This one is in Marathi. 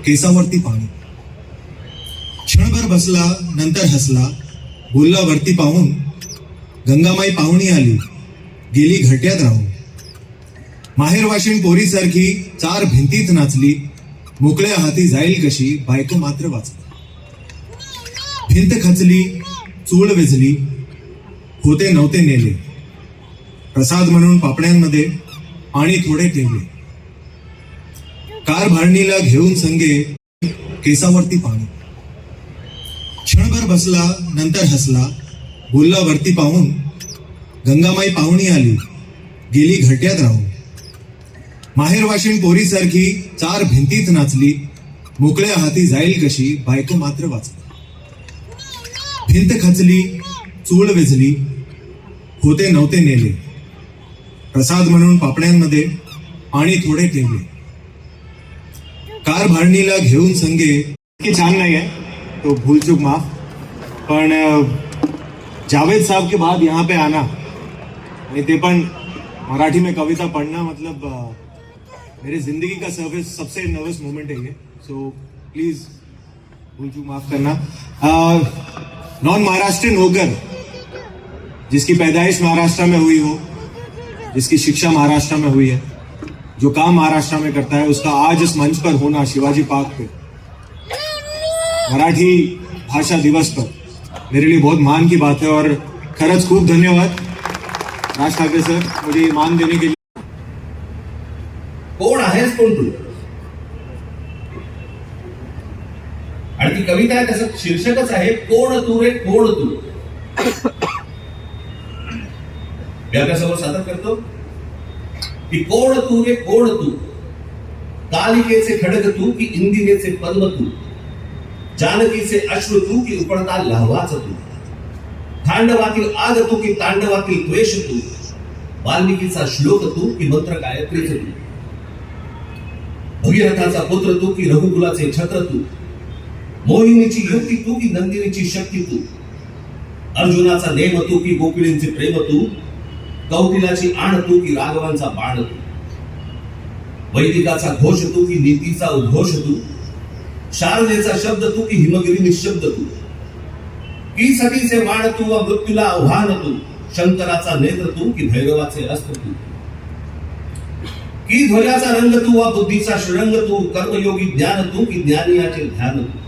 केसावरती पाणी. क्षणभर बसला, नंतर हसला, बोलला वरती पाहून, गंगामाई पाहुणी आली, गेली घरट्यात राहून. माहेरवाशीण पोरीसारखी चार भिंतीत नाचली, मोकळ्या हाती जाईल कशी, बायको मात्र वाचली. भिंत खचली, चूळ वेझली, होते नव्हते नेले, प्रसाद म्हणून पापण्यांमध्ये पाणी थोडे ठेवले. कार भाडणीला घेऊन संगे, केसावरती पाणी. क्षणभर बसला, नंतर हसला, बोलला वरती पाहून, गंगामाई पाहुणी आली, गेली घरट्यात राहून. माहेरवाशीण पोरीसारखी चार भिंतीत नाचली, मोकळ्या हाती जाईल कशी, बायको मात्र वाचली. भिंत खचली, चूळ वेझली, होते नव्हते नेले, प्रसाद म्हणून पापण्यांमध्ये पाणी थोडे ठेवले. कार भाडणीला घेऊन संगे. की छान नाही है तो भूल चूक माफ, पण जावेद साहब के बाद यहाँ पे आना आणि ते पण मराठी में कविता पढ़ना, मतलब मेरी जिंदगी का सबसे नर्वस मोमेंट है ये. सो प्लीज भूल चूक माफ करना. नॉन महाराष्ट्रियन होकर, जिसकी पैदाइश महाराष्ट्र में हुई हो, जिसकी शिक्षा महाराष्ट्र में हुई है, जो काम महाराष्ट्र में करता है, उसका आज इस मंच पर होना, शिवाजी पार्क पे मराठी भाषा दिवस पर, मेरे लिए बहुत मान की बात है. और खरंच खूप धन्यवाद राज ठाकरे सर, मुझे ये मान देने के लिए. कोण आहेस कोण तू? आणि ती कविता आहे, त्याचं शीर्षकच आहे कोण तू रे कोण तू. मी आपल्यासमोर सादर करतो की कोण तू रे कोण तू, कालिकेचे खडक तू की इंदिरेचे पद्म तू, जानकीचे अश्रू तू की उपळता लाव्हाच तू, तांडवातील आग तू की तांडवातील द्वेष तू, वाल्मिकीचा श्लोक तू की मंत्र गायत्रीच तू, भगीरथाचा पुत्र तू की रघुकुलाचे छत्र तू, मोहिनीची युक्ती तू की नंदिनीची शक्ती तू, अर्जुनाचा नेम तू की गोपिळींचे प्रेम तू, कौटिलाची आण तू की राघवांचा बाण तू, वैदिकाचा घोष तू की नीतीचा उद्घोष तू, शारदेचा शब्द तू की हिमगिरी निशब्द तू, की सतीचे बाण तू व मृत्यूला आव्हान तू, शंकराचा नेत्र तू की भैरवाचे अस्त्र तू, की ध्वजाचा रंग तू व बुद्धीचा श्रंग तू, कर्मयोगी ज्ञान तू की ज्ञानियाचे ध्यान तू,